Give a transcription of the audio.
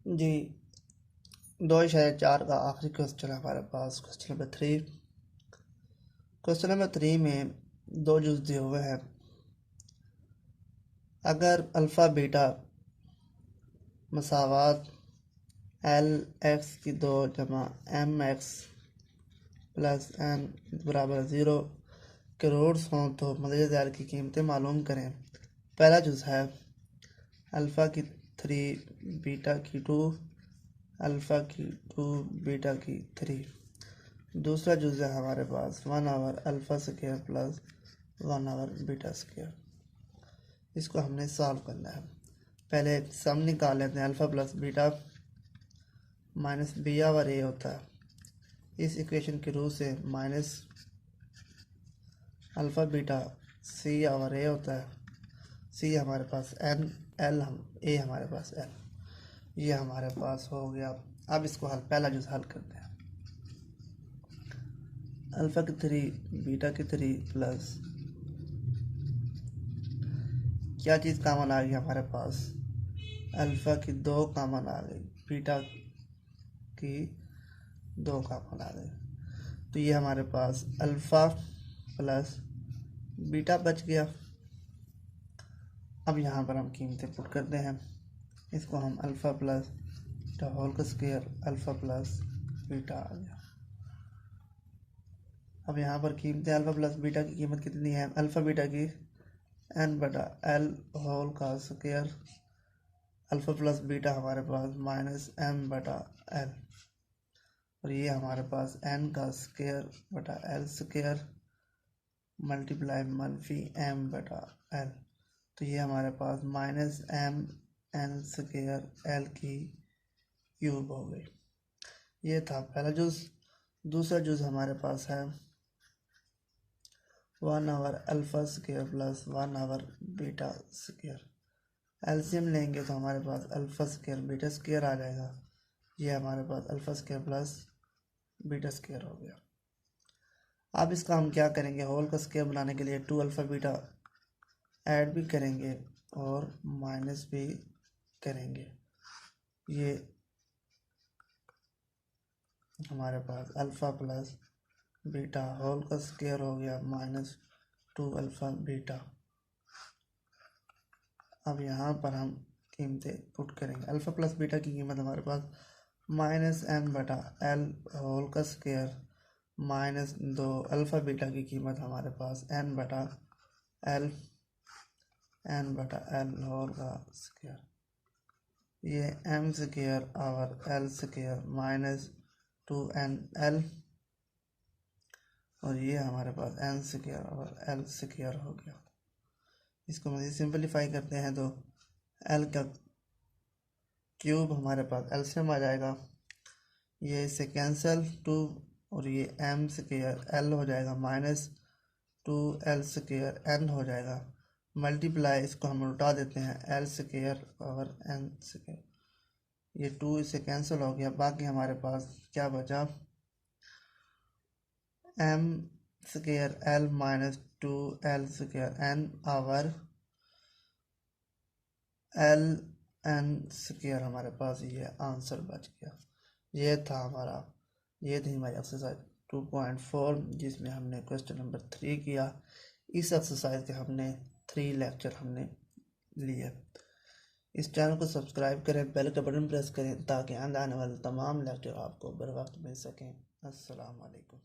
जी 2.4 का आखिरी क्वेश्चन है हमारे पास। क्वेश्चन नंबर 3 में दो जुज दिए हुए हैं। अगर अल्फ़ा बीटा मसावात एल एक्स की 2 जमा एम एक्स प्लस एन बराबर 0 के रूट्स हों तो मदद की कीमतें मालूम करें। पहला जुज है अल्फ़ा की 3 बीटा की 2 अल्फ़ा की 2 बीटा की 3। दूसरा जुज है हमारे पास 1/, alpha square plus 1/, beta square. इसको हमने सॉल्व करना है। पहले सम निकाल लेते हैं। Alpha plus beta minus b/a होता है। इस इक्वेशन की रूट से माइनस अल्फ़ा बीटा c/a होता है। c हमारे पास n, l हम a हमारे पास l, ये हमारे पास हो गया। अब इसको पहला जुज हल करते हैं। अल्फ़ा की 3 बीटा की 3 प्लस क्या चीज़ कॉमन आ गई हमारे पास, अल्फ़ा की 2 कॉमन आ गई, बीटा की 2 कॉमन आ गई। तो ये हमारे पास अल्फ़ा प्लस बीटा बच गया। अब यहाँ पर हम कीमतें पुट करते हैं। इसको हम अल्फ़ा प्लस द होल का स्क्वायर अल्फ़ा प्लस बीटा आ गया। अब यहाँ पर कीमतें अल्फ़ा प्लस बीटा की कीमत कितनी है, अल्फ़ा बीटा की n/l होल का स्क्वायर अल्फ़ा प्लस बीटा हमारे पास -m/l, और ये हमारे पास n का स्क्वायर बटा l स्क्वायर मल्टीप्लाई -m/l। तो ये हमारे पास -mn स्क्वायर l की क्यूब हो गई। ये था पहला जुज। दूसरा जुज हमारे पास है 1/, alpha square plus 1/, beta square. LCM लेंगे तो हमारे पास अल्फ़ा स्क्वायर बीटा स्क्वायर आ जाएगा। ये हमारे पास alpha square plus beta square हो गया। अब इसका हम क्या करेंगे, होल का स्क्वायर बनाने के लिए 2 अल्फ़ा बीटा ऐड भी करेंगे और माइनस भी करेंगे। ये हमारे पास अल्फ़ा प्लस बीटा होल का स्क्वायर हो गया -2 अल्फ़ा बीटा। अब यहाँ पर हम कीमतें पुट करेंगे। अल्फ़ा प्लस बीटा की कीमत हमारे पास -m/l होल का स्क्वायर -2 अल्फ़ा बीटा की कीमत हमारे पास n/l होल का स्क्वायर। ये m स्क्वायर और l स्क्वायर -2nl, और ये हमारे पास n स्क्वायर और l स्क्वायर हो गया। इसको मज़ीद सिंपलीफाई करते हैं तो l का क्यूब हमारे पास एलसीएम आ जाएगा। ये इससे कैंसिल 2 और ये m स्क्वायर l हो जाएगा -2l स्क्वायर n हो जाएगा। मल्टीप्लाई इसको हम उल्टा देते हैं l स्क्वायर और n स्क्वायर। ये 2 इससे कैंसिल हो गया। बाकी हमारे पास क्या बचा, m square l -2l square n over l n square हमारे पास ये आंसर बच गया। ये था ये थी हमारी एक्सरसाइज 2.4 जिसमें हमने क्वेश्चन नंबर 3 किया। इस एक्सरसाइज के हमने 3 लेक्चर हमने लिए। इस चैनल को सब्सक्राइब करें, बेल का बटन प्रेस करें ताकि आने वाले तमाम लेक्चर आपको बर वक्त मिल सकें। अस्सलाम वालेकुम।